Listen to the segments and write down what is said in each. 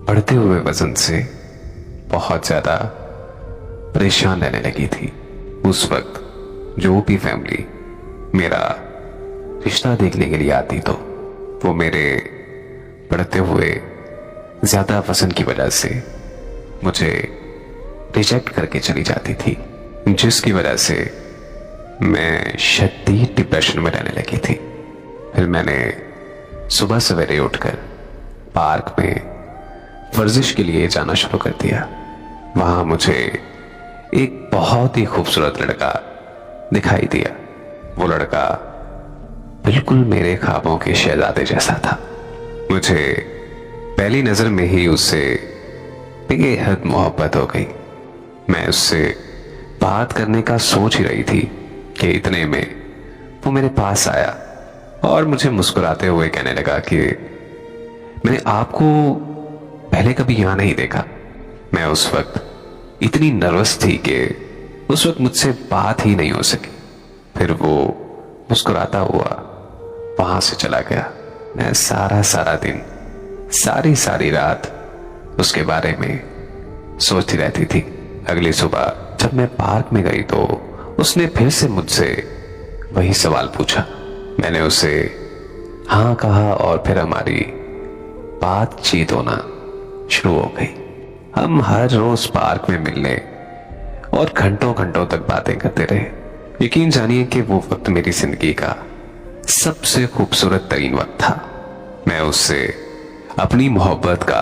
बढ़ते हुए वजन से बहुत ज्यादा परेशान रहने लगी थी। उस वक्त जो भी फैमिली मेरा रिश्ता देखने के लिए आती तो वो मेरे बढ़ते हुए ज्यादा वजन की वजह से मुझे रिजेक्ट करके चली जाती थी, जिसकी वजह से मैं शदीद डिप्रेशन में रहने लगी थी। फिर मैंने सुबह सवेरे उठकर पार्क में वर्जिश के लिए जाना शुरू कर दिया। वहां मुझे एक बहुत ही खूबसूरत लड़का दिखाई दिया। वो लड़का बिल्कुल मेरे ख्वाबों के शहजादे जैसा था। मुझे पहली नजर में ही उससे बेहद मोहब्बत हो गई। मैं उससे बात करने का सोच ही रही थी कि इतने में वो मेरे पास आया और मुझे मुस्कुराते हुए कहने लगा कि मैंने आपको पहले कभी यहां नहीं देखा। मैं उस वक्त इतनी नर्वस थी कि उस वक्त मुझसे बात ही नहीं हो सकी। फिर वो मुस्कुराता हुआ वहां से चला गया। मैं सारा दिन सारी रात उसके बारे में सोचती रहती थी। अगली सुबह जब मैं पार्क में गई तो उसने फिर से मुझसे वही सवाल पूछा। मैंने उसे हाँ कहा और फिर हमारी बातचीत होना शुरू हो गई। हम हर रोज पार्क में मिलने और घंटों घंटों तक बातें करते रहे। यकीन जानिए कि वो वक्त मेरी जिंदगी का सबसे खूबसूरत तरीन वक्त था। मैं उससे अपनी मोहब्बत का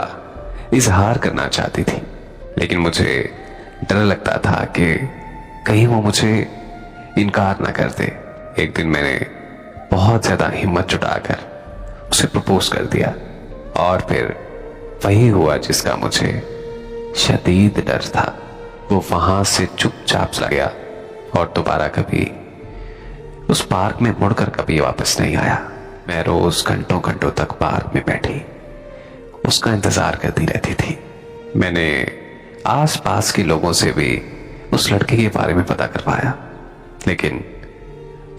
इजहार करना चाहती थी, लेकिन मुझे डर लगता था कि कहीं वो मुझे इनकार ना कर दे। एक दिन मैंने बहुत ज्यादा हिम्मत जुटाकर उसे प्रपोज कर दिया और फिर वही हुआ जिसका मुझे शदीद डर था। वो वहां से चुपचाप चला गया और दोबारा कभी उस पार्क में मुड़कर कभी वापस नहीं आया। मैं रोज घंटों घंटों तक पार्क में बैठी उसका इंतजार करती रहती थी। मैंने आसपास के लोगों से भी उस लड़के के बारे में पता करवाया, लेकिन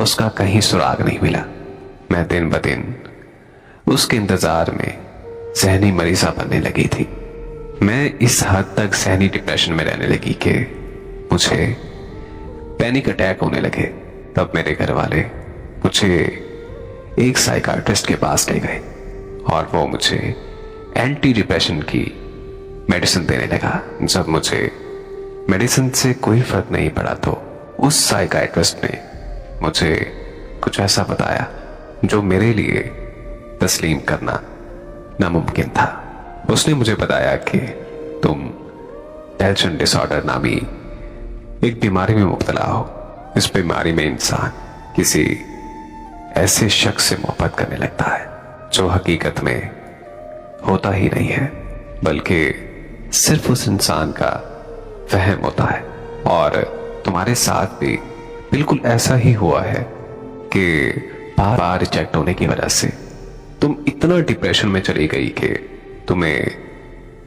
उसका कहीं सुराग नहीं मिला। मैं दिन ब दिन उसके इंतजार में ज़हनी मरीजा बनने लगी थी। मैं इस हद तक ज़हनी डिप्रेशन में रहने लगी कि मुझे पैनिक अटैक होने लगे। तब मेरे घर वाले मुझे एक साइकाट्रिस्ट के पास ले गए और वो मुझे एंटी डिप्रेशन की मेडिसिन देने लगा। जब मुझे मेडिसिन से कोई फर्क नहीं पड़ा तो उस साइकाट्रिस्ट ने मुझे कुछ ऐसा बताया जो मेरे लिए तस्लीम करना नामुमकिन था। उसने मुझे बताया कि तुम टेंशन डिसऑर्डर नामी एक बीमारी में मुब्तला हो। इस बीमारी में इंसान किसी ऐसे शख्स से मोहब्बत करने लगता है जो हकीकत में होता ही नहीं है, बल्कि सिर्फ उस इंसान का वहम होता है। और तुम्हारे साथ भी बिल्कुल ऐसा ही हुआ है कि बार बार रिजेक्ट होने की वजह से तुम इतना डिप्रेशन में चली गई कि तुम्हें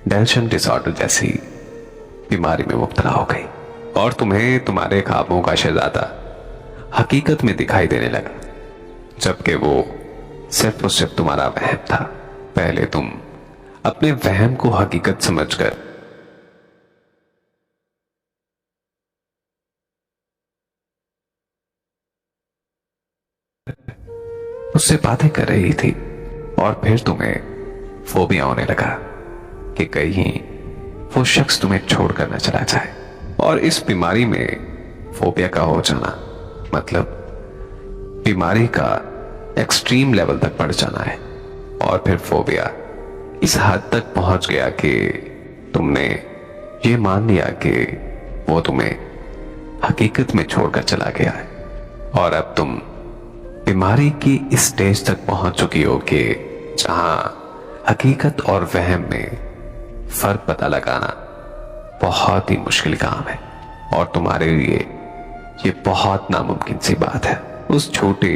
टेंशन डिसऑर्डर जैसी बीमारी में मुब्तला हो गई और तुम्हें तुम्हारे ख्वाबों का शहजादा हकीकत में दिखाई देने लगा, जबकि वो सिर्फ और सिर्फ तुम्हारा वहम था। पहले तुम अपने वहम को हकीकत समझकर उससे बातें कर रही थी और फिर तुम्हें फोबिया होने लगा कि कहीं वो शख्स तुम्हें छोड़कर न चला जाए। और इस बीमारी में फोबिया का हो जाना मतलब बीमारी का एक्सट्रीम लेवल तक बढ़ जाना है। और फिर फोबिया इस हद तक पहुंच गया कि तुमने ये मान लिया कि वो तुम्हें हकीकत में छोड़कर चला गया है। और अब तुम बीमारी की इस स्टेज तक पहुंच चुकी हो कि जहां हकीकत और वहम में फर्क पता लगाना बहुत ही मुश्किल काम है और तुम्हारे लिए ये बहुत नामुमकिन सी बात है। उस छोटे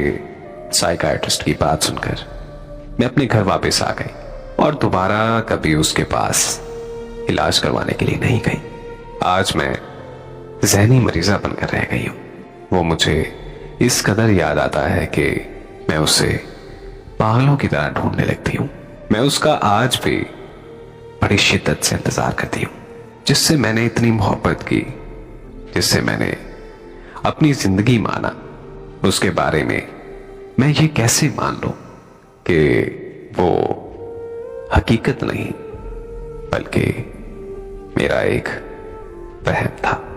साइकाट्रिस्ट की बात सुनकर मैं अपने घर वापस आ गई और दोबारा कभी उसके पास इलाज करवाने के लिए नहीं गई। आज मैं ज़हनी मरीजा बनकर रह गई हूं। वो मुझे इस कदर याद आता है कि मैं उसे पागलों की तरह ढूंढने लगती हूं। मैं उसका आज भी बड़ी शिद्दत से इंतजार करती हूं, जिससे मैंने इतनी मोहब्बत की, जिससे मैंने अपनी जिंदगी माना, उसके बारे में मैं ये कैसे मान लूं कि वो हकीकत नहीं बल्कि मेरा एक वहम था।